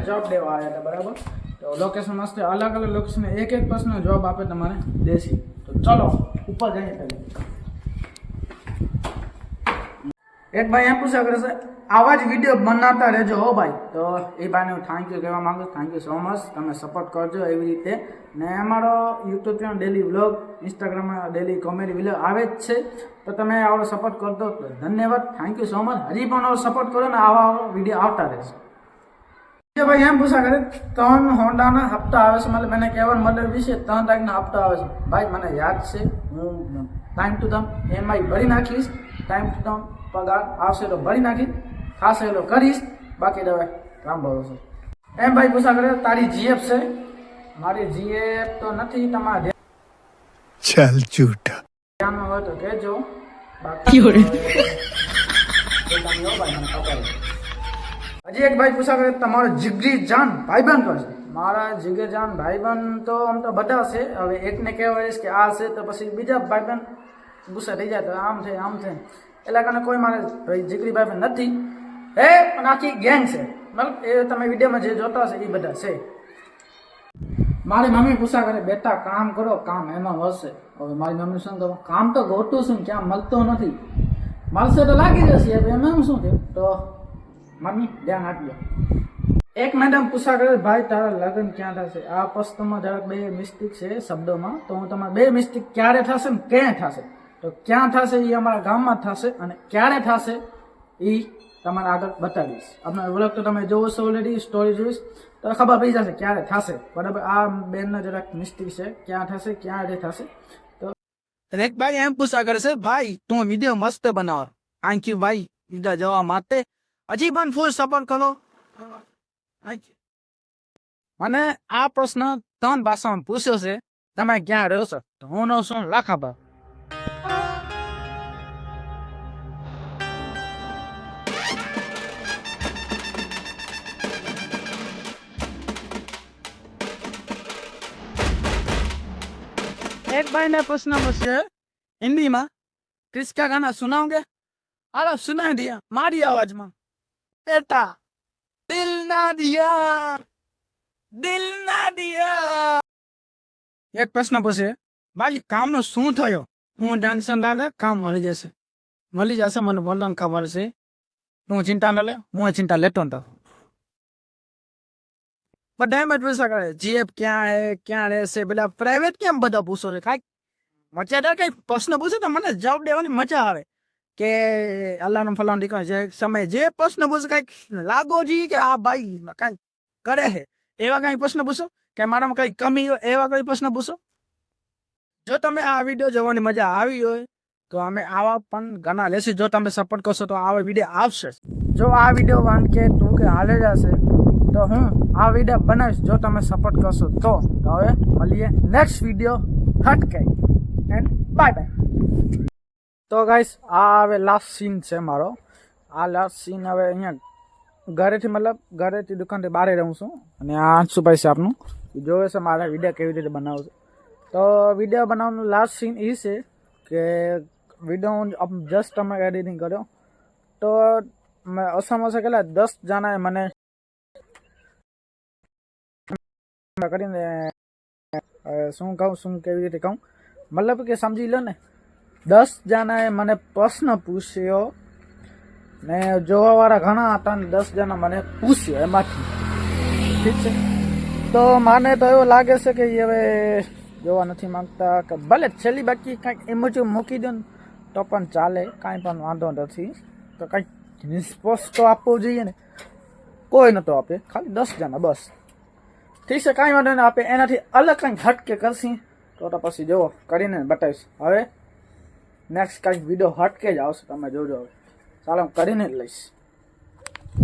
જવાબ દેવા આવ્યા હતા, બરાબર? તો લોકેશન મસ્ત, અલગ અલગ લોકેશન એક પ્રશ્નનો જવાબ આપે તમારે દેશી. તો ચલો ઉપર જઈએ. પહેલે એક ભાઈ એમ પૂછ્યા કરે છે, આવા જ વિડીયો બનાવતા રહેજો હો ભાઈ. તો એ ભાઈને હું થેન્ક યુ કહેવા માંગુ છું. Thank you so much. તમે સપોર્ટ કરજો એવી રીતે. ને અમારો યુટ્યુબ ચેનલ ડેલી વ્લોગ, ઇન્સ્ટાગ્રામમાં ડેલી કોમેડી વિડીયો આવે જ છે. તો તમે આવો સપોર્ટ કરતો ધન્યવાદ. Thank you so much. હજી પણ આવો સપોર્ટ કરો ને આવા વિડીયો આવતા રહેશે. ભાઈ એમ પૂછા કરે, 3 હોન્ડાના હપ્તા આવે છે, મતલબ મને કહેવાનો મતલબ વિશે 3 તારીખના હપ્તા આવે છે. ભાઈ મને યાદ છે, હું ટાઈમ ટુ ટાઈમ EMI ભરી નાખીશ. ટાઈમ ટુ ટાઈમ પગાર આવશે તો ભરી નાખીશ, થશે તો કરીશ, બાકી હવે કામ ભરોસે. એમ ભાઈ પૂછા કરે, તારી GF છે? મારી GF તો નથી. તમારે ચાલ જૂઠા ધ્યાનમાં હોય તો કહેજો. બાકી હજી એક ભાઈ પૂછા કરે, તમારો જીગરી જાન ભાઈબંધ પર છે? મારા જીગર જાન ભાઈબંધ તો આમ તો બધા છે. હવે એકને કહેવાય કે આ છે તો પછી બીજા ભાઈબંધ ગુસ્સા થઈ જાય તો આમ છે આમ છે. એટલે કારણે કોઈ મારે જીગરી ભાઈબંધ નથી. પણ આખી ગેંગ છે, મતલબ એ તમે વિડીયોમાં જે જોતા હશે એ બધા છે. મારી મમ્મી પૂછા કરે, બેટા કામ કરો, કામ એમાં મળશે. હવે મારી મમ્મી શું કરું, કામ તો ગોતું છું, ક્યાં મળતો નથી. મળશે તો લાગી જશે, એમાં શું થયું? તો મમ્મી ધ્યાન આપજો. એક મેડમ પૂછા કરે, ભાઈ તારા લગ્ન ક્યાં થશે? આ પ્રશ્નમાં જરાક 2 મિસ્ટેક છે શબ્દોમાં. તો હું તમારે 2 મિસ્ટેક ક્યારે થશે ને ક્યાં થશે. તો ક્યાં થશે એ અમારા ગામમાં થશે, અને ક્યારે થશે એ તમારે આગળ બતાવીશ. આપણા વ્લોગ તો તમે જોવો છો ઓલરેડી, સ્ટોરી જોઈશ તો ખબર પડી જશે ક્યારે થશે, બરાબર? આ બેનનો જરાક મિસ્ટેક છે, ક્યાં થશે ક્યારે થશે. તો એક ભાઈ એમ પૂછા કરે છે, ભાઈ તું વિડીયો મસ્ત બનાવો, થેન્ક યુ ભાઈ વિડીયો જોવા માટે. હજી પણ ફૂલ સપોર્ટ કરો. મને આ પ્રશ્ન 3 ભાષામાં પૂછ્યો છે, તમે ક્યાં રહ્યો છો? તો હું નો શું લાખાબા. एक भाई ने प्रश्न पूछे हिंदी में, किसका गाना सुनाओगे? अरे सुना दिया मारी आवाज में, बेटा दिल ना दिया, दिल ना दिया. एक प्रश्न पूछे, भाई काम नो શું થયો? હું ટેન્શન લાગે, કામ મળી જશે મને બોલવાનું ખબર છે. તું ચિંતા ન લે, હું ચિંતા લેતો નતો. બધા એમ જ પૂછા કરે, GF ક્યાં હે, ક્યાં રહેશે? પેલા પ્રાઇવેટ કેમ બધા પૂછો છે? કાંઈક મજાદાર કઈ પ્રશ્ન પૂછે તો મને જવાબ દેવાની મજા આવે કે અલ્લાહનો ફલાનો દીકરો જે સમય જે પ્રશ્ન પૂછે કાંઈક લાગો જી કે આ ભાઈ કાંઈક કરે છે, એવા કાંઈ પ્રશ્ન પૂછો કે મારામાં કઈ કમી હોય એવા કઈ પ્રશ્ન પૂછો. જો તમે આ વિડીયો જોવાની મજા આવી હોય તો અમે આવા પણ ઘણા લેશું. જો તમે સપોર્ટ કરશો તો આવા વિડીયો આવશે. જો આ વિડીયો 1K 2K હાલે જશે તો હું આ વિડીયો બનાવીશ, જો તમે સપોર્ટ કરશો તો. હવે મળીએ નેક્સ્ટ વિડીયો હટકે એન્ડ બાય બાય. તો ગાઈસ આ હવે લાસ્ટ સીન છે મારો. આ લાસ્ટ સીન હવે અહીંયા ઘરેથી, મતલબ ઘરેથી દુકાનથી બહાર રહું છું, અને આ અંશુભાઈ છે આપનું, જોવે છે મારા વિડીયો કેવી રીતે બનાવું છું. તો વિડીયો બનાવવાનું લાસ્ટ સીન એ છે કે વિડીયો હું જસ્ટ અમે એડિટિંગ કર્યો તો ઓછામાં ઓછા કેટલા 10 જણાએ મને કરીને શું કહું, શું કેવી રીતે કહું, મતલબ કે સમજી લો ને, 10 જણાએ મને પ્રશ્ન પૂછ્યો ને જોવાવાળા ઘણા હતા ને 10 જણા મને પૂછ્યો એમાંથી. ઠીક છે, તો મને તો એવું લાગે છે કે હવે જોવા નથી માંગતા, કે ભલે છેલ્લી બાકી કાંઈક ઇમોજી મૂકી દો ને તો પણ ચાલે, કાંઈ પણ વાંધો નથી. તો કાંઈક રિસ્પોન્સ તો આપવો જોઈએ ને, કોઈ નતો આપે, ખાલી 10 જણા બસ. ઠીક છે, કાંઈ વાંધો નહીં આપે, એનાથી અલગ કંઈક હટકે કરશી તો પછી જુઓ કરીને બતાવીશ. હવે નેક્સ્ટ કાંઈક વિડીયો હટકે જ આવશે, તમે જોજો. હવે ચાલો હું કરીને જ લઈશ.